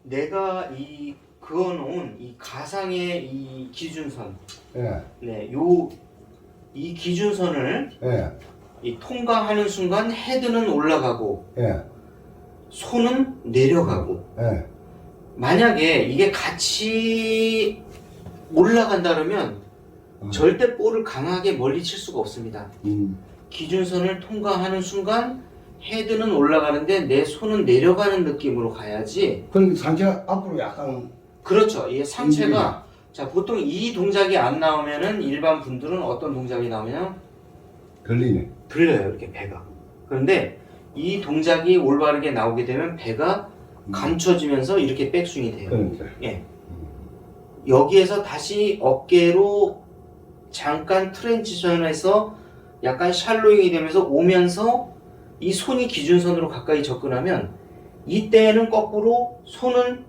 내가 이 그어놓은 이 가상의 이 기준선, 예. 네, 이 기준선을 예. 이 통과하는 순간 헤드는 올라가고 예. 손은 내려가고. 예. 만약에 이게 같이 올라간다 그러면 절대 볼을 강하게 멀리 칠 수가 없습니다. 기준선을 통과하는 순간 헤드는 올라가는데 내 손은 내려가는 느낌으로 가야지. 그럼 상체가 앞으로 약간. 그렇죠. 이 상체가 자 보통 이 동작이 안 나오면은 일반 분들은 어떤 동작이 나오면 걸리네. 들려요, 이렇게 배가. 그런데 이 동작이 올바르게 나오게 되면 배가 감춰지면서 이렇게 백스윙이 돼요. 그러니까. 예. 여기에서 다시 어깨로 잠깐 트랜지션에서 약간 샬로잉이 되면서 오면서 이 손이 기준선으로 가까이 접근하면 이때는 거꾸로 손은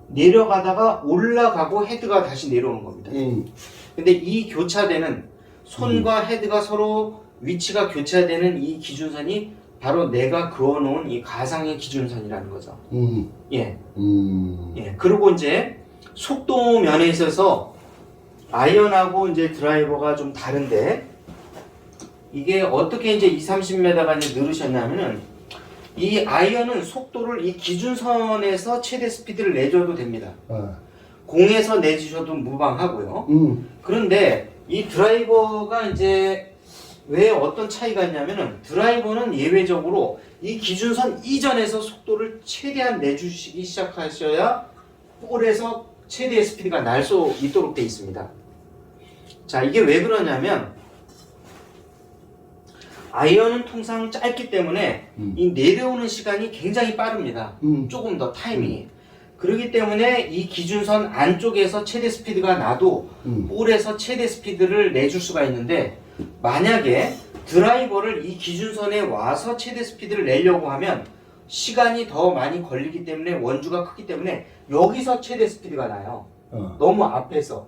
내려가다가 올라가고 헤드가 다시 내려오는 겁니다. 근데 이 교차되는 손과 헤드가 서로 위치가 교차되는 이 기준선이 바로 내가 그어놓은 이 가상의 기준선이라는 거죠. 예. 예. 그리고 이제 속도 면에 있어서 아이언하고 이제 드라이버가 좀 다른데 이게 어떻게 이제 20-30m가 이제 늘으셨냐면은 이 아이언은 속도를 이 기준선에서 최대 스피드를 내줘도 됩니다. 공에서 내주셔도 무방하고요. 그런데 이 드라이버가 이제 왜 어떤 차이가 있냐면은 드라이버는 예외적으로 이 기준선 이전에서 속도를 최대한 내주시기 시작하셔야 볼에서 최대의 스피드가 날 수 있도록 되어 있습니다. 자, 이게 왜 그러냐면 아이언은 통상 짧기 때문에 이 내려오는 시간이 굉장히 빠릅니다. 조금 더 타이밍이. 그렇기 때문에 이 기준선 안쪽에서 최대 스피드가 나도 볼에서 최대 스피드를 내줄 수가 있는데 만약에 드라이버를 이 기준선에 와서 최대 스피드를 내려고 하면 시간이 더 많이 걸리기 때문에 원주가 크기 때문에 여기서 최대 스피드가 나요. 너무 앞에서.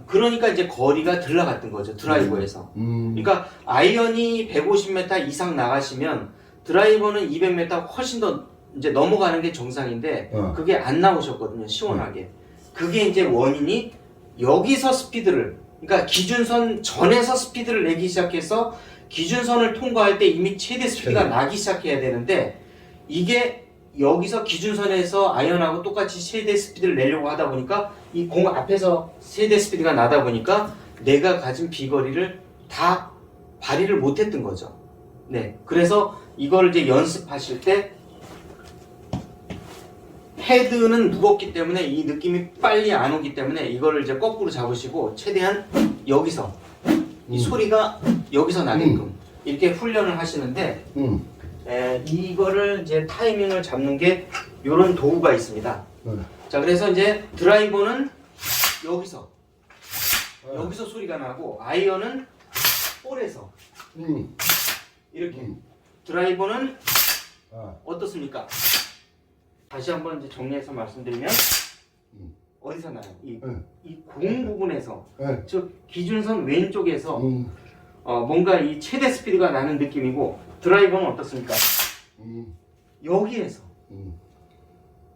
그러니까 이제 거리가 덜 나갔던 거죠, 드라이버에서. 그러니까 아이언이 150m 이상 나가시면 드라이버는 200m 훨씬 더 이제 넘어가는 게 정상인데 그게 안 나오셨거든요, 시원하게. 그게 이제 원인이 여기서 스피드를, 그러니까 기준선 전에서 스피드를 내기 시작해서 기준선을 통과할 때 이미 최대 스피드가 나기 시작해야 되는데 이게 여기서 기준선에서 아이언하고 똑같이 최대 스피드를 내려고 하다 보니까 이 공 앞에서 최대 스피드가 나다 보니까 내가 가진 비거리를 다 발휘를 못했던 거죠. 네, 그래서 이걸 이제 연습하실 때 헤드는 무겁기 때문에 이 느낌이 빨리 안 오기 때문에 이거를 이제 거꾸로 잡으시고 최대한 여기서 이 소리가 여기서 나게끔 이렇게 훈련을 하시는데 이거를 이제 타이밍을 잡는 게 이런 도구가 있습니다. 자, 그래서 이제 드라이버는 여기서 소리가 나고 아이언은 볼에서 이렇게 드라이버는 어떻습니까? 다시 한번 이제 정리해서 말씀드리면 어디서 나요? 이 공 부분에서 즉 기준선 왼쪽에서 뭔가 이 최대 스피드가 나는 느낌이고 드라이버는 어떻습니까? 여기에서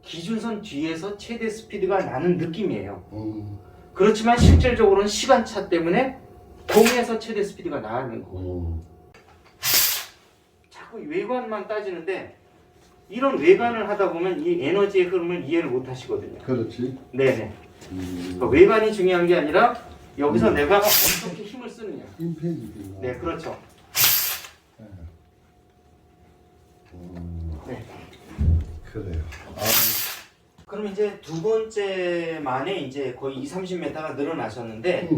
기준선 뒤에서 최대 스피드가 나는 느낌이에요. 그렇지만 실질적으로는 시간차 때문에 공에서 최대 스피드가 나는 거예요. 자꾸 외관만 따지는데 이런 외관을 하다 보면 이 에너지의 흐름을 이해를 못 하시거든요. 그렇지. 네네. 그러니까 외관이 중요한 게 아니라 여기서 내가 어떻게 힘을 쓰느냐. 네, 그렇죠. 네. 그래요. 그럼 이제 두 번째 만에 이제 거의 20-30m가 늘어나셨는데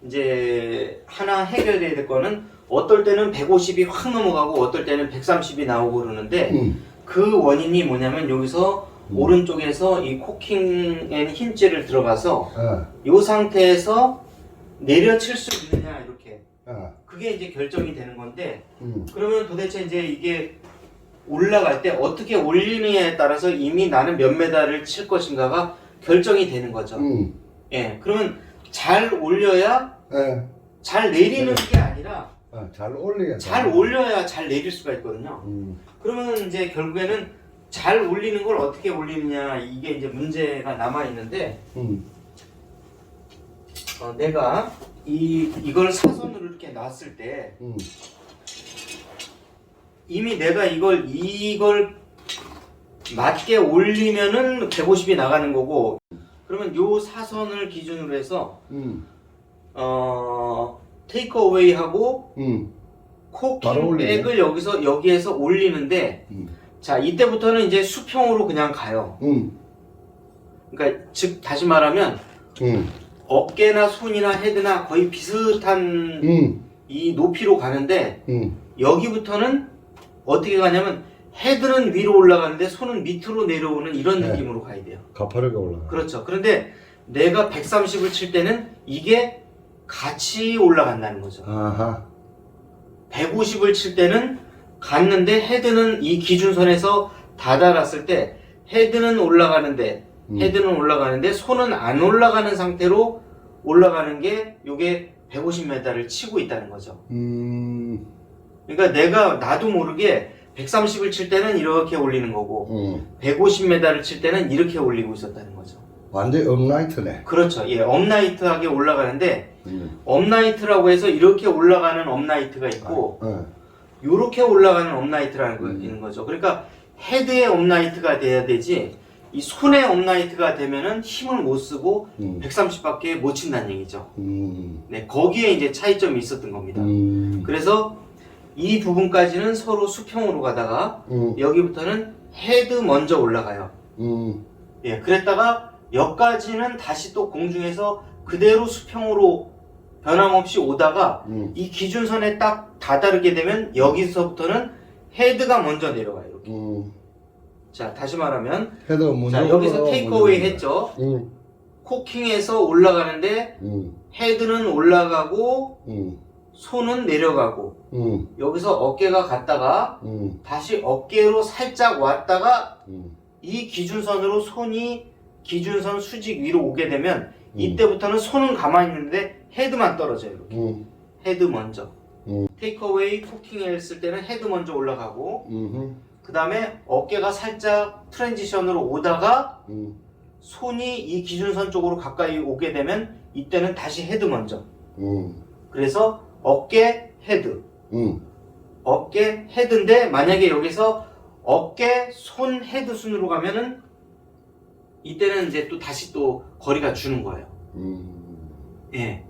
이제 하나 해결돼야 될 거는 어떨 때는 150이 확 넘어가고 어떨 때는 130이 나오고 그러는데 그 원인이 뭐냐면 여기서 오른쪽에서 이 코킹 앤 힌지를 들어가서 이 상태에서 내려칠 수 있느냐 이렇게 그게 이제 결정이 되는 건데 그러면 도대체 이제 이게 올라갈 때 어떻게 올리느냐에 따라서 이미 나는 몇 메달을 칠 것인가가 결정이 되는 거죠. 예, 그러면 잘 올려야 잘 내리는 게 아니라 잘 올려야 잘 올려야 잘 내릴 수가 있거든요. 그러면 이제 결국에는 잘 올리는 걸 어떻게 올리느냐 이게 이제 문제가 남아 있는데 내가 이걸 사선으로 이렇게 놨을 때 이미 내가 이걸 맞게 올리면은 150이 나가는 거고 그러면 요 사선을 기준으로 해서 테이크어웨이 하고 코킹백을 여기에서 올리는데 자 이때부터는 이제 수평으로 그냥 가요. 그러니까 즉 다시 말하면 어깨나 손이나 헤드나 거의 비슷한 이 높이로 가는데 여기부터는 어떻게 가냐면 헤드는 위로 올라가는데 손은 밑으로 내려오는 이런 네. 느낌으로 가야 돼요. 가파르게 올라가. 그렇죠. 그런데 내가 130을 칠 때는 이게 같이 올라간다는 거죠. 아하. 150을 칠 때는 갔는데 헤드는 이 기준선에서 다다랐을 때 헤드는 올라가는데 손은 안 올라가는 상태로 올라가는 게 요게 150m를 치고 있다는 거죠. 그러니까 나도 모르게 130을 칠 때는 이렇게 올리는 거고 150m를 칠 때는 이렇게 올리고 있었다는 거죠. 완전 업라이트네. 그렇죠. 예, 업라이트하게 올라가는데 업라이트라고 해서 이렇게 올라가는 업라이트가 있고 이렇게 올라가는 업라이트라는 거 있는 거죠. 그러니까 헤드의 업라이트가 돼야 되지 이 손의 업라이트가 되면은 힘을 못 쓰고 130밖에 못 친다는 얘기죠. 네, 거기에 이제 차이점이 있었던 겁니다. 그래서 이 부분까지는 서로 수평으로 가다가 여기부터는 헤드 먼저 올라가요. 예, 그랬다가 여기까지는 다시 또 공중에서 그대로 수평으로 변함없이 오다가 이 기준선에 딱 다다르게 되면 여기서부터는 헤드가 먼저 내려가요. 이렇게. 자, 다시 말하면 헤드 먼저 자, 여기서 테이크어웨이 했죠. 코킹에서 올라가는데 헤드는 올라가고 손은 내려가고 여기서 어깨가 갔다가 다시 어깨로 살짝 왔다가 이 기준선으로 손이 기준선 수직 위로 오게 되면 이때부터는 손은 가만히 있는데 헤드만 떨어져요. 이렇게. 헤드 먼저. 테이크어웨이 코킹 했을 때는 헤드 먼저 올라가고 그 다음에 어깨가 살짝 트랜지션으로 오다가 손이 이 기준선 쪽으로 가까이 오게 되면 이때는 다시 헤드 먼저. 그래서 어깨 헤드 어깨 헤드인데 만약에 여기서 어깨 손 헤드 순으로 가면은 이때는 이제 또 다시 또 거리가 주는 거예요. 예.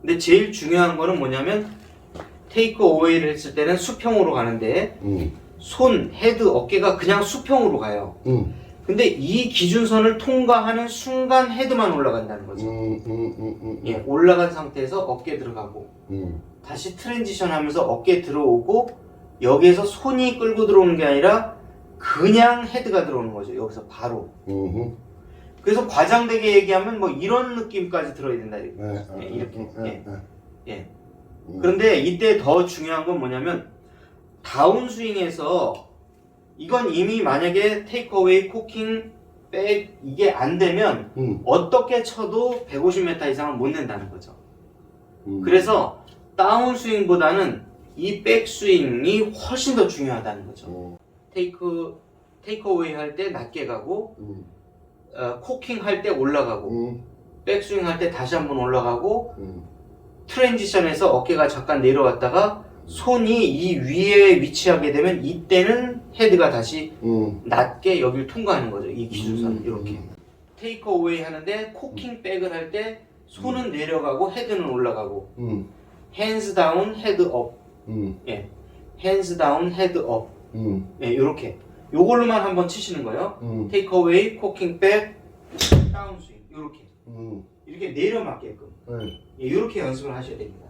근데 제일 중요한 거는 뭐냐면 테이크 어웨이를 했을 때는 수평으로 가는데 손 헤드 어깨가 그냥 수평으로 가요. 근데 이 기준선을 통과하는 순간 헤드만 올라간다는 거죠. 예, 올라간 상태에서 어깨 들어가고 다시 트랜지션 하면서 어깨 들어오고 여기에서 손이 끌고 들어오는 게 아니라 그냥 헤드가 들어오는 거죠. 여기서 바로. 그래서 과장되게 얘기하면 뭐 이런 느낌까지 들어야 된다. 예, 이렇게. 예. 예. 그런데 이때 더 중요한 건 뭐냐면 다운스윙에서 이건 이미 만약에 테이크어웨이, 코킹, 백 이게 안 되면 어떻게 쳐도 150m 이상은 못 낸다는 거죠. 그래서 다운스윙보다는 이 백스윙이 훨씬 더 중요하다는 거죠. 테이크어웨이 할 때 낮게 가고 코킹 할 때 올라가고 백스윙 할 때 다시 한번 올라가고 트랜지션에서 어깨가 잠깐 내려왔다가 손이 이 위에 위치하게 되면 이때는 헤드가 다시 낮게 여기를 통과하는 거죠. 이 기준선 이렇게 테이크어웨이 하는데 코킹 백을 할 때 손은 내려가고 헤드는 올라가고 hands down, head up 예, hands down, head up 예, 이렇게 요걸로만 한번 치시는 거예요. 테이크어웨이, 코킹 백, 다운스윙 이렇게 내려 맞게끔 예, 이렇게 연습을 하셔야 됩니다.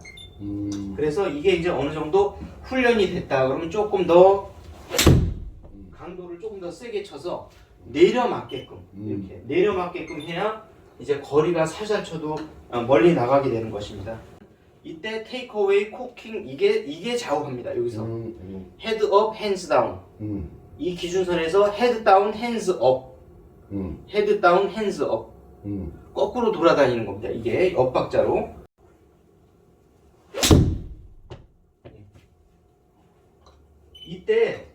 그래서 이게 이제 어느 정도 훈련이 됐다 그러면 조금 더 강도를 조금 더 세게 쳐서 내려 맞게끔 이렇게 내려 맞게끔 해야 이제 거리가 살살 쳐도 멀리 나가게 되는 것입니다. 이때 테이크어웨이, 코킹 이게 좌우합니다. 여기서 헤드 업, 핸즈 다운 이 기준선에서 헤드 다운, 핸즈 업 헤드 다운, 핸즈 업 거꾸로 돌아다니는 겁니다. 이게 엇박자로 이때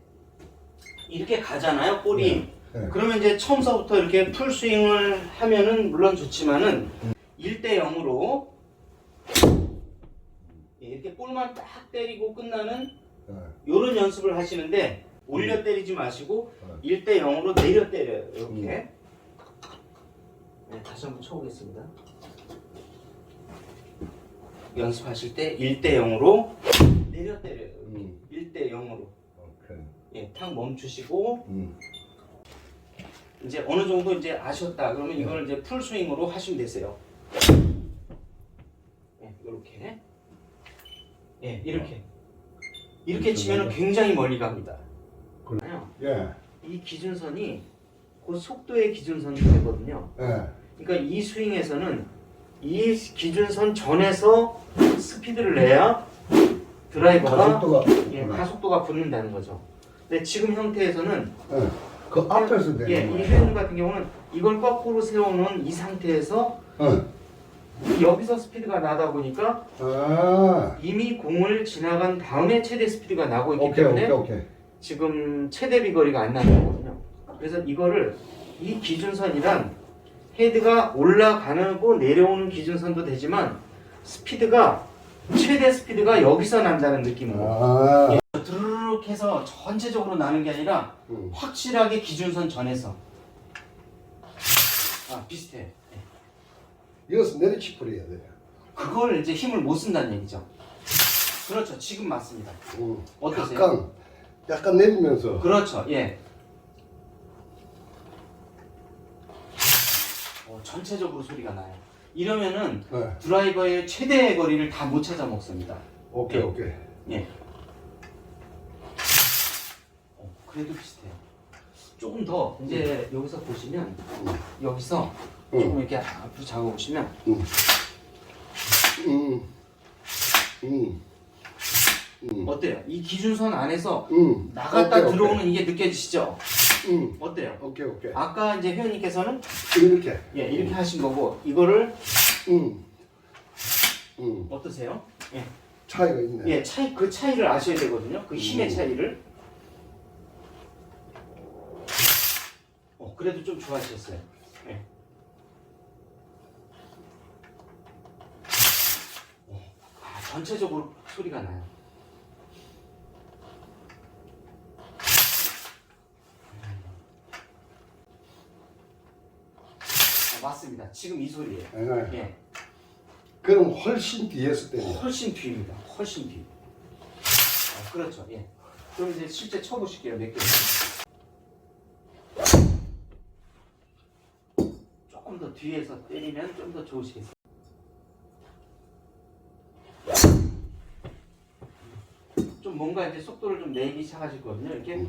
이렇게 가잖아요, 볼이. 네. 그러면 이제 처음서부터 이렇게 풀스윙을 하면은 물론 좋지만은 1대 0으로 이렇게 볼만 딱 때리고 끝나는 네. 요런 연습을 하시는데 올려 때리지 마시고 1대 0으로 내려 때려요. 이렇게. 네, 다시 한번 쳐보겠습니다. 연습하실 때 1대 0으로 내려 때려요. 1대 0으로. 오케이. 예, 탁 멈추시고 이제 어느 정도 이제 아셨다. 그러면 이걸 이제 풀스윙으로 하시면 되세요. 예, 이렇게. 예, 이렇게 치면은 굉장히 멀리 갑니다. 그래요. 예. 이 기준선이 그 속도의 기준선이 되거든요. 예. 그러니까 이 스윙에서는 이 기준선 전에서 스피드를 내야 드라이버가 가속도가 붙는다는 거죠. 근데 지금 형태에서는 예. 그 앞에서 되는 이 회전 같은 경우는 이걸 거꾸로 세워놓은 이 상태에서 여기서 스피드가 나다 보니까 이미 공을 지나간 다음에 최대 스피드가 나고 있기 때문에 지금 최대 비거리가 안 나는 거거든요. 그래서 이거를 이 기준선이란 헤드가 올라가고 내려오는 기준선도 되지만 스피드가 최대 스피드가 여기서 난다는 느낌으로 드르륵 해서 전체적으로 나는 게 아니라 확실하게 기준선 전에서 비슷해. 이것은 내리치풀이 해야 돼. 그걸 이제 힘을 못 쓴다는 얘기죠. 그렇죠. 지금 맞습니다. 어떠세요? 약간 내리면서. 그렇죠. 예. 전체적으로 소리가 나요. 이러면은 드라이버의 최대 거리를 다 못 찾아 먹습니다. 오케이. 예. 그래도 비슷해요. 조금 더 이제 여기서 보시면 여기서 조금 이렇게 앞으로 잡아보시면 어때요? 이 기준선 안에서 나갔다 들어오는 이게 느껴지시죠? 어때요? 오케이. 아까 이제 회원님께서는 이렇게. 예, 이렇게 하신 거고 이거를 어떠세요? 예. 차이가 있네. 예, 그 차이를 아셔야 되거든요. 그 힘의 차이를. 그래도 좀 좋아지셨어요. 예. 전체적으로 소리가 나요. 맞습니다. 지금 이 소리예요. 예. 그럼 훨씬 뒤에서 때려. 훨씬 뒤입니다. 훨씬 뒤. 그렇죠. 예. 그럼 이제 실제 쳐보실게요. 몇 개. 조금 더 뒤에서 때리면 좀 더 좋으시겠어요. 좀 뭔가 이제 속도를 좀 내기 시작하실 거거든요. 이렇게.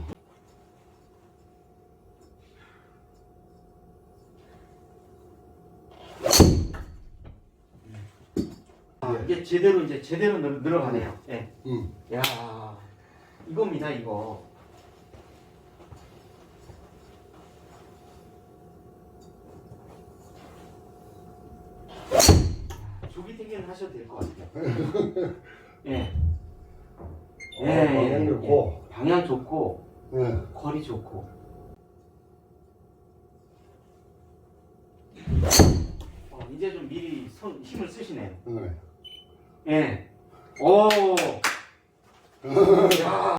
이게 제대로 늘어가네요. 예. 야, 이겁니다, 이거. 조기 퇴근 하셔도 될 것 같아요. 예. 방향 좋고. 예. 방향 좋고, 거리 좋고. 이제 좀 미리 힘을 쓰시네요. 예. 오. 야.